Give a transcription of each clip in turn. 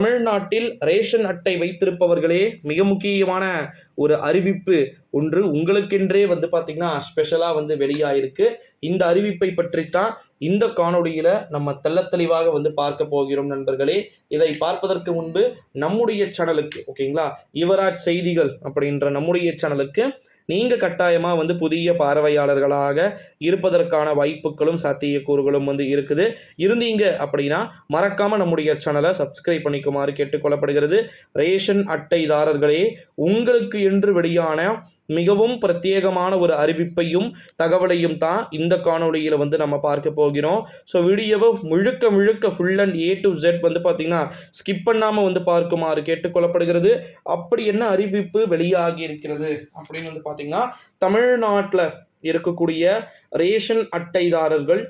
தமிழ்நாட்டில் ரேஷன் அட்டை வைத்திருப்பவர்களே மிக முக்கியமான ஒரு அறிவிப்பு ஒன்று உங்களுக்கென்றே பார்த்தீங்கன்னா ஸ்பெஷலாக வெளியாயிருக்கு. இந்த அறிவிப்பை பற்றித்தான் இந்த காணொளியில நம்ம தெள்ளத்தெளிவாக பார்க்க போகிறோம் நண்பர்களே. இதை பார்ப்பதற்கு முன்பு நம்முடைய சேனலுக்கு ஓகேங்களா, யுவராஜ் செய்திகள் அப்படின்ற நம்முடைய சேனலுக்கு நீங்க கட்டாயமா புதிய பார்வையாளர்களாக இருப்பதற்கான வாய்ப்புகளும் சாத்தியக்கூறுகளும் இருக்குது. இருந்தீங்க அப்படின்னா மறக்காம நம்முடைய சேனலை சப்ஸ்கிரைப் பண்ணிக்குமாறு கேட்டுக்கொள்ளப்படுகிறது. ரேஷன் அட்டைதாரர்களே, உங்களுக்கு என்று வெளியான மிகவும் பிரத்யேகமான ஒரு அறிவிப்பையும் தகவலையும் தான் இந்த காணொளியில் நம்ம பார்க்க போகிறோம். ஸோ வீடியோவை முழுக்க full and A to Z பார்த்தீங்கன்னா ஸ்கிப் பண்ணாமல் பார்க்குமாறு கேட்டுக்கொள்ளப்படுகிறது. அப்படி என்ன அறிவிப்பு வெளியாகி இருக்கிறது அப்படின்னு பார்த்தீங்கன்னா, தமிழ்நாட்டில் இருக்கக்கூடிய ரேஷன் அட்டைதாரர்கள்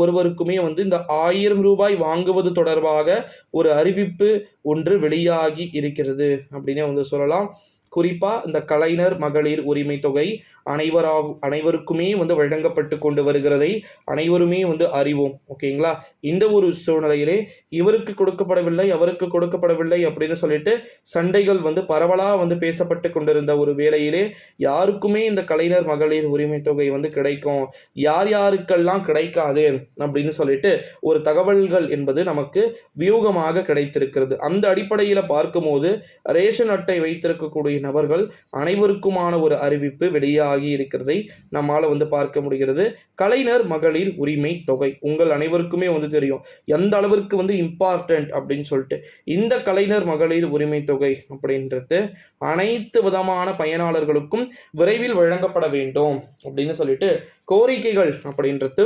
ஒருவருக்குமே இந்த 1000 ரூபாய் வாங்குவது தொடர்பாக ஒரு அறிவிப்பு ஒன்று வெளியாகி இருக்கிறது அப்படின்னே சொல்லலாம். குறிப்பாக இந்த கலைஞர் மகளிர் உரிமை தொகை அனைவருக்குமே வழங்கப்பட்டு கொண்டு வருகிறதை அனைவருமே அறிவோம். ஓகேங்களா, இந்த ஒரு சூழ்நிலையிலே இவருக்கு கொடுக்கப்படவில்லை அவருக்கு கொடுக்கப்படவில்லை அப்படின்னு சொல்லிட்டு சண்டைகள் பரவலாக பேசப்பட்டு கொண்டிருந்த ஒரு வேளையிலே யாருக்குமே இந்த கலைஞர் மகளிர் உரிமை தொகை கிடைக்கும், யாருக்கெல்லாம் கிடைக்காது அப்படின்னு சொல்லிட்டு ஒரு தகவல்கள் என்பது நமக்கு வியூகமாக கிடைத்திருக்கிறது. அந்த அடிப்படையில் பார்க்கும்போது ரேஷன் அட்டை வைத்திருக்கக்கூடிய நபர்கள் அனைவருக்குமான ஒரு அறிவிப்பு வெளியாகி இருக்கிறதை நம்மால பார்க்க முடிகிறது. கலைஞர் மகளிர் உரிமை தொகை உங்கள் அனைவருக்குமே தெரியும் எந்த அளவிற்கு இம்பார்ட்டன்ட் அப்படின்னு சொல்லிட்டு. இந்த கலைஞர் மகளிர் உரிமை தொகை அப்படின்றது அனைத்து விதமான பயனாளர்களுக்கும் விரைவில் வழங்கப்பட வேண்டும் அப்படின்னு சொல்லிட்டு கோரிக்கைகள் அப்படின்றது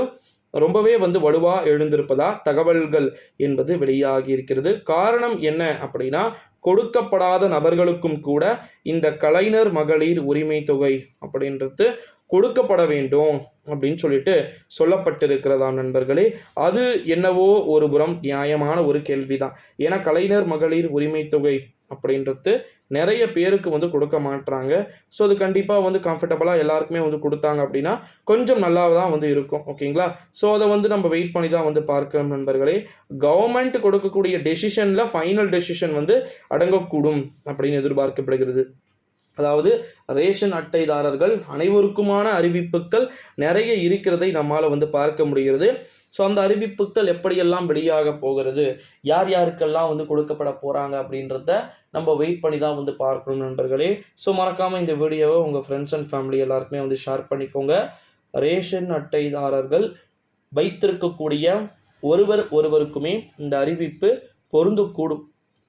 ரொம்பவே வலுவா எழுந்திருப்பதா தகவல்கள் என்பது வெளியாகி இருக்கிறது. காரணம் என்ன அப்படின்னா, கொடுக்கப்படாத நபர்களுக்கும் கூட இந்த கலைஞர் மகளிர் உரிமை தொகை அப்படின்றது கொடுக்கப்பட வேண்டும் அப்படின்னு சொல்லிட்டு சொல்லப்பட்டிருக்கிறதாம் நண்பர்களே. அது என்னவோ ஒரு புறம் நியாயமான ஒரு கேள்விதான். ஏன்னா கலைஞர் மகளிர் உரிமை தொகை அப்படின்றது நிறைய பேருக்கு கொடுக்க மாட்டாங்க. ஸோ அது கண்டிப்பாக கம்ஃபர்டபுளாக எல்லாருக்குமே கொடுத்தாங்க அப்படின்னா கொஞ்சம் நல்லா தான் இருக்கும். ஓகேங்களா, ஸோ அதை நம்ம வெயிட் பண்ணி தான் பார்க்கணும் நண்பர்களே. கவர்மெண்ட் கொடுக்கக்கூடிய டெசிஷனில் ஃபைனல் டெசிஷன் அடங்கக்கூடும் அப்படின்னு எதிர்பார்க்கப்படுகிறது. அதாவது ரேஷன் அட்டைதாரர்கள் அனைவருக்குமான அறிவிப்புகள் நிறைய இருக்கிறதை நம்மால் பார்க்க முடிகிறது. ஸோ அந்த அறிவிப்புகள் எப்படியெல்லாம் வெளியாக போகிறது, யாருக்கெல்லாம் கொடுக்கப்பட போகிறாங்க அப்படின்றத நம்ம வெயிட் பண்ணி தான் பார்க்கணும் நண்பர்களே. ஸோ மறக்காமல் இந்த வீடியோவை உங்கள் ஃப்ரெண்ட்ஸ் அண்ட் ஃபேமிலி எல்லாருக்குமே ஷேர் பண்ணிக்கோங்க. ரேஷன் அட்டைதாரர்கள் வைத்திருக்கக்கூடிய ஒருவருக்குமே இந்த அறிவிப்பு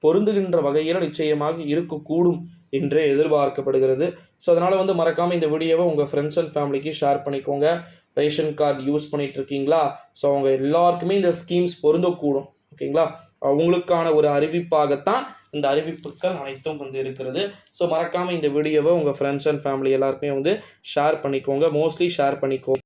பொருந்துகின்ற வகையில் நிச்சயமாக இருக்கக்கூடும் என்று எதிர்பார்க்கப்படுகிறது. ஸோ அதனால் மறக்காமல் இந்த வீடியோவை உங்கள் ஃப்ரெண்ட்ஸ் அண்ட் ஃபேமிலிக்கு ஷேர் பண்ணிக்கோங்க. ரேஷன் கார்டு யூஸ் பண்ணிட்டு இருக்கீங்களா, ஸோ அவங்க எல்லாருக்குமே இந்த ஸ்கீம்ஸ் பொருந்தக்கூடும். ஓகேங்களா, அவங்களுக்கான ஒரு அறிவிப்பாகத்தான் இந்த அறிவிப்புகள் அனைத்தும் இருக்கிறது. ஸோ மறக்காமல் இந்த வீடியோவை உங்கள் ஃப்ரெண்ட்ஸ் அண்ட் ஃபேமிலி எல்லாருக்குமே ஷேர் பண்ணிக்கோங்க. மோஸ்ட்லி ஷேர் பண்ணிக்கோங்க.